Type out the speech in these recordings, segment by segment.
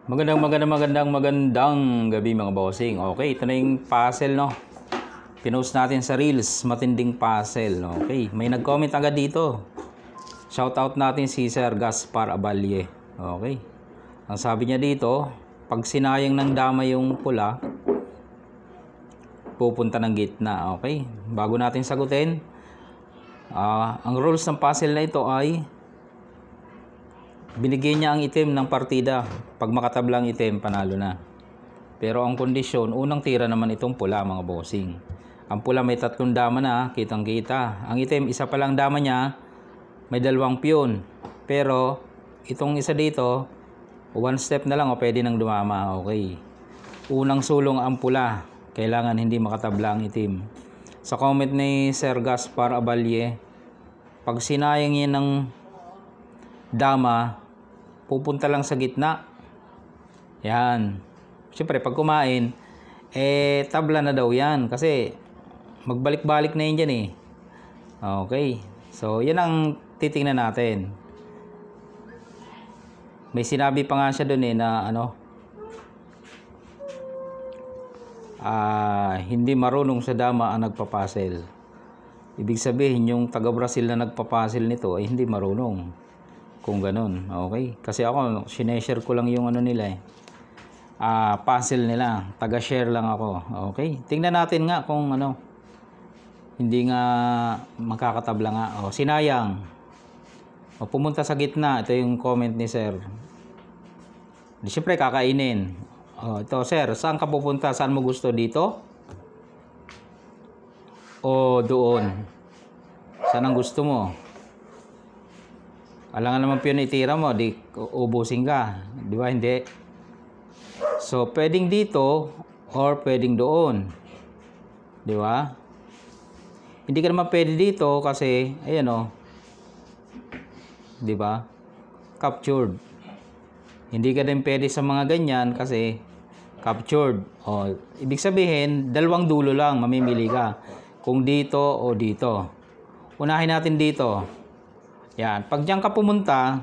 Magandang gabi mga bossing. Okay, ito na yung puzzle, no? Pinost natin sa Reels, matinding puzzle. Okay, may nag-comment agad dito. Shoutout natin si Sir Gaspar Abalye. Okay. Ang sabi niya dito, pag sinayang ng dama yung pula, pupunta ng gitna. Okay, bago natin sagutin, ang rules ng puzzle na ito ay binigyan niya ang itim ng partida. Pag makatablang itim, panalo na. Pero ang kondisyon, unang tira naman itong pula mga bossing. Ang pula may 3 dama na, kitang kita. Ang itim, isa pa lang dama niya, may 2 piyon. Pero itong isa dito, 1 step na lang o pwede nang dumama. Okay. Unang sulong ang pula. Kailangan hindi makatabla ang itim. Sa comment ni Sir Gaspar Abalye, pag sinayang niya ng dama, pupunta lang sa gitna. Yan. Siyempre, pag kumain, tabla na daw yan. Kasi, magbalik-balik na yun dyan eh. Okay. So, yan ang titingnan natin. May sinabi pa nga siya dun eh na hindi marunong sa dama ang nagpapasil. Ibig sabihin, yung taga-Brazil na nagpapasil nito ay hindi marunong. Kung ganun, okay? Kasi ako, sineshare ko lang yung nila eh. Puzzle nila. Taga-share lang ako. Okay? Tingnan natin nga kung hindi nga makakatabla nga. Sinayang. Pumunta sa gitna. Ito yung comment ni Sir. Siyempre, kakainin. Ito, Sir, saan ka pupunta? Saan mo gusto? Dito? O doon? Saan ang gusto mo? Alangan naman piyon itira mo, di ubusin ka. Di ba? Hindi. So, pwedeng dito or pwedeng doon. Di ba? Hindi ka naman pwede dito kasi, ayan o. Di ba? Captured. Hindi ka din pwede sa mga ganyan kasi captured. Ibig sabihin, 2 dulo lang, mamimili ka. Kung dito o dito. Unahin natin dito. Yan. Pag diyan ka pumunta,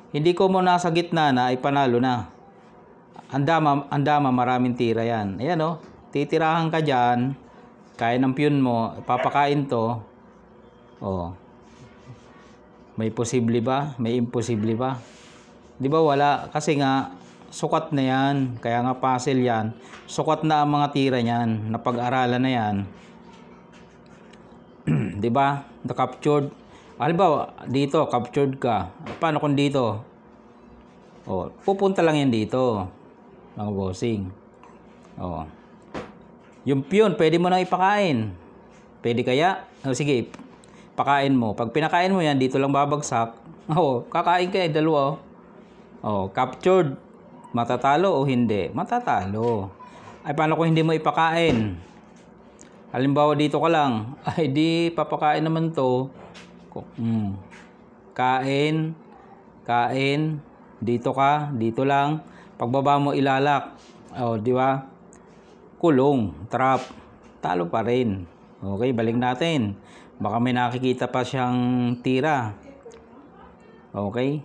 hindi ko mo nasa gitna na, ay panalo na. Ang dama, maraming tira yan. Ayan o. Titirahan ka dyan. Kaya ng piyon mo, papakain to. May posible ba? May imposible ba? Di ba wala? Kasi nga, sukat na yan. Kaya nga puzzle yan. Sukat na ang mga tira niyan. Napag-aralan na yan. Di ba? Na-captured. Halimbawa, dito, captured ka. Paano kung dito? Pupunta lang yan dito. Mga bossing. Yung piyon, pwede mo nang ipakain. Pwede kaya? Sige, pakain mo. Pag pinakain mo yan, dito lang babagsak. Kakain ka 2. Captured. Matatalo o hindi? Matatalo. Ay, paano kung hindi mo ipakain? Halimbawa, dito ka lang. Ay, di papakain naman to. Kain, dito ka, dito lang. Pagbaba mo ilalak. Di ba? Kulong, trap. Talo pa rin. Okay, balik natin. Baka may nakikita pa siyang tira. Okay?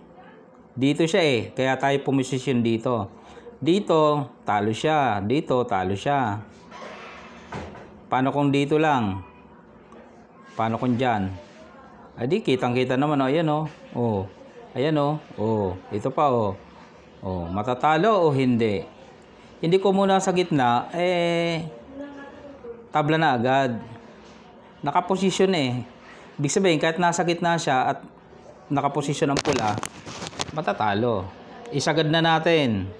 Dito siya eh, kaya tayo pumisisyon dito. Dito, talo siya. Dito, talo siya. Paano kung dito lang? Paano kung dyan? Ay di, kitang-kita naman. Ayan o. Ayan o. Ito pa o. Matatalo o hindi? Hindi ko muna sa gitna, tabla na agad. Nakaposisyon eh. Ibig sabihin, kahit nasa gitna siya at nakaposisyon ang pula, matatalo. Isagad na natin.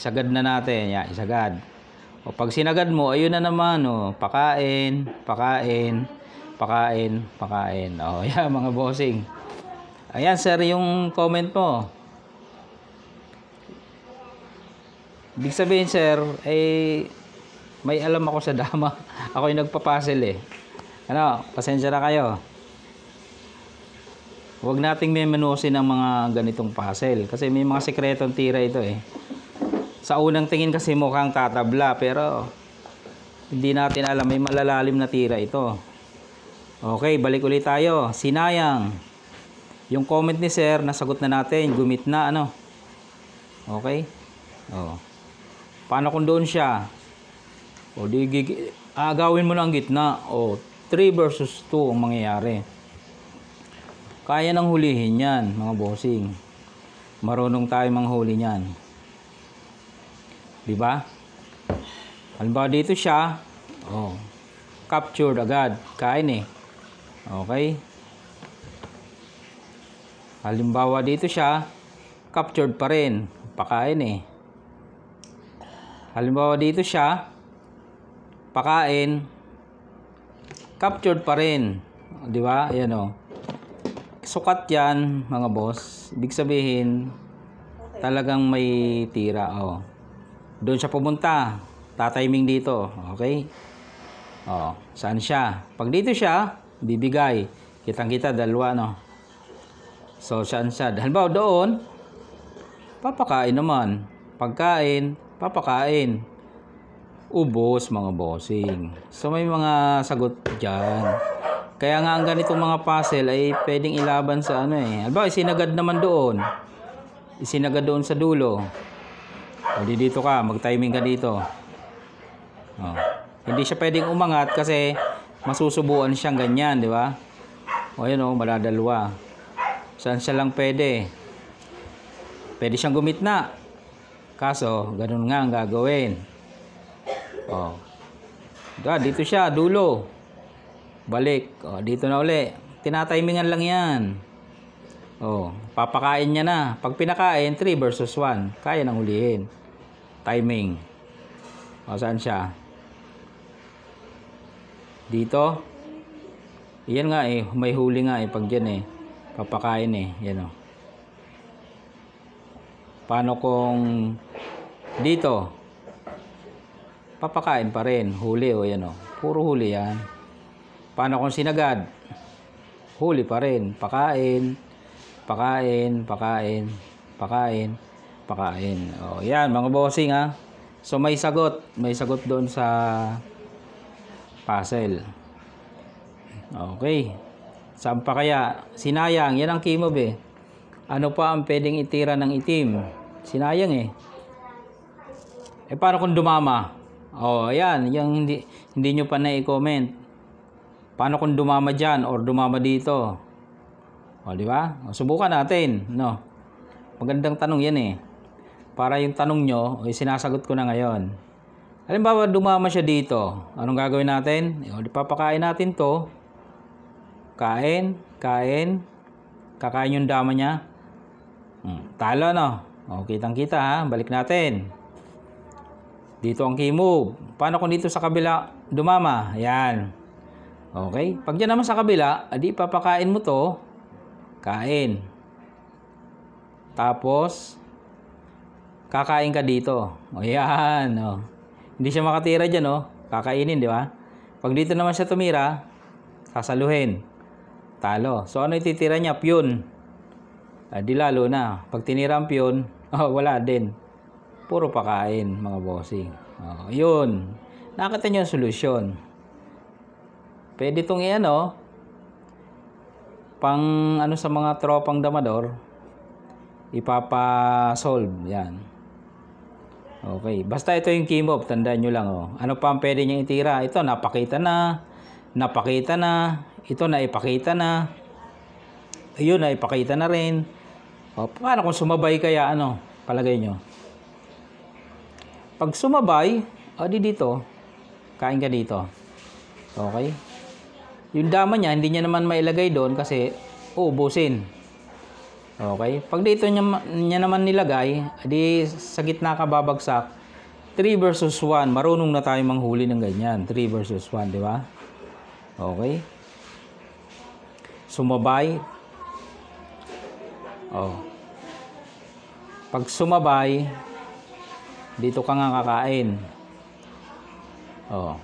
Yan, isagad. Pag sinagad mo, ayun na naman pakain. Yan mga bossing. Ayan sir, yung comment mo. Ibig sabihin sir, may alam ako sa dama. Ako yung nagpapuzzle eh. Pasensya na kayo. Huwag nating memenusin ang mga ganitong puzzle. Kasi may mga sekretong tira ito eh. Sa unang tingin kasi mukhang tatabla. Pero hindi natin alam, may malalalim na tira ito. Okay, balik ulit tayo. Sinayang. Yung comment ni sir, nasagot na natin. Gumit na, Okay? Oh. Paano kung doon siya? O di agawin mo na ang gitna. O 3 versus 2 ang mangyayari. Kaya nang hulihin yan, mga bossing. Marunong tayo manghuli niyan. Di ba? Halimbawa dito siya, oh, captured agad, kain eh. Okay? Halimbawa dito siya, captured pa rin, pakain eh. Halimbawa dito siya, pakain, captured pa rin. Di ba? Ayan oh. Sukat yan, mga boss. Ibig sabihin, talagang may tira. Oh. Doon siya pumunta. Tatiming dito. Okay? Oh, saan siya? Pag dito siya, bibigay. Kitang-kita, dalawa, no? So, saan siya? Halimbawa doon, papakain naman. Pagkain, papakain. Ubos, mga bossing. So, may mga sagot dyan. Kaya nga ang ganitong mga puzzle ay pwedeng ilaban sa ano eh. Halimbawa, isinagad naman doon. Isinagad doon sa dulo. O, di dito ka. Mag-timing ka dito. O. Hindi siya pwedeng umangat kasi masusubuan siyang ganyan, di ba? O, yun o, maladalwa. Saan siya lang pwede? Pwede siyang gumitna. Kaso, ganun nga ang gagawin. O. Dito siya, dulo. Balik. O, dito na uli. Tinatimingan lang yan. O, papakain niya na. Pag pinakain, 3 versus 1. Kaya nang hulihin. Timing. O, saan siya? Dito. Yan nga eh. May huli nga eh. Pag dyan eh. Papakain eh. Yan o. Paano kung dito? Papakain pa rin. Huli o yan o. Puro huli yan. Paano kung sinagad? Huli pa rin. Pakain. Pakain. Pakain. Pakain. Pakain. O yan mga bossing ha. So may sagot. May sagot doon sa puzzle. Okay. Saan pa kaya? Sinayang. Yan ang kimob eh. Ano pa ang pwedeng itira ng itim? Sinayang eh. Eh paano kung dumama? Oh, ayan. Yung hindi nyo pa na-i-comment. Paano kung dumama dyan or dumama dito? O, di ba? O, subukan natin. No? Magandang tanong yan eh. Para yung tanong nyo, sinasagot ko na ngayon. Halimbawa, dumama siya dito. Anong gagawin natin? O, papakain natin to. Kain, kain. Kakain yung dama niya. Talo, no? O, kitang-kita, ha? Balik natin. Dito ang key move. Paano kung dito sa kabila dumama? Ayan. Okay? Pag dyan naman sa kabila, adi papakain mo to. Kain. Tapos, kakain ka dito. O, ayan. O. Hindi siya makatira dyan, o. Kakainin, di ba? Pag dito naman siya tumira, sasaluhin. Talo. So, ano ititira niya? Piyon. Di lalo na. Pag tinira ang piyon, wala din. Puro pakain, mga bossing. Yun. Nakita niyo ang solusyon. Pwede itong i-ano, pang ano sa mga tropang damador, ipapa-solve. Yan. Okay. Basta ito yung key move. Tandaan nyo lang. Oh. Ano pa ang pwede niyang itira? Ito, napakita na. Napakita na. Ito na ipakita na. Ayun na ipakita na rin. O, paano kung sumabay kaya ano? Palagay nyo. Pag sumabay, di dito. Kain ka dito. Okay? Yung dama niya, hindi niya naman mailagay doon kasi uubusin. Okay? Pag dito niya naman nilagay, di sa gitna ka babagsak. 3 versus 1. Marunong na tayo manghuli ng ganyan. 3 versus 1, di ba? Okay? Sumabay. Oh. Pag sumabay, dito ka nga kakain. Oh.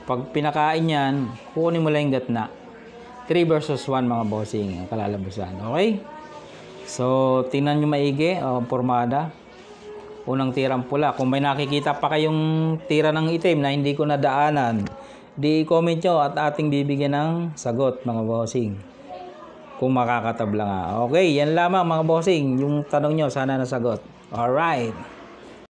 Pag pinakain yan, kukunin mo lang yung gatna. 3 versus 1 mga bossing ang kalalabasan. Okay? So, tingnan nyo maigi. Formada. Unang tirang pula. Kung may nakikita pa kayong tira ng itim na hindi ko nadaanan, di-comment nyo at ating bibigyan ng sagot mga bossing. Kung makakatabla nga. Okay, yan lamang mga bossing. Yung tanong nyo, sana nasagot. Alright.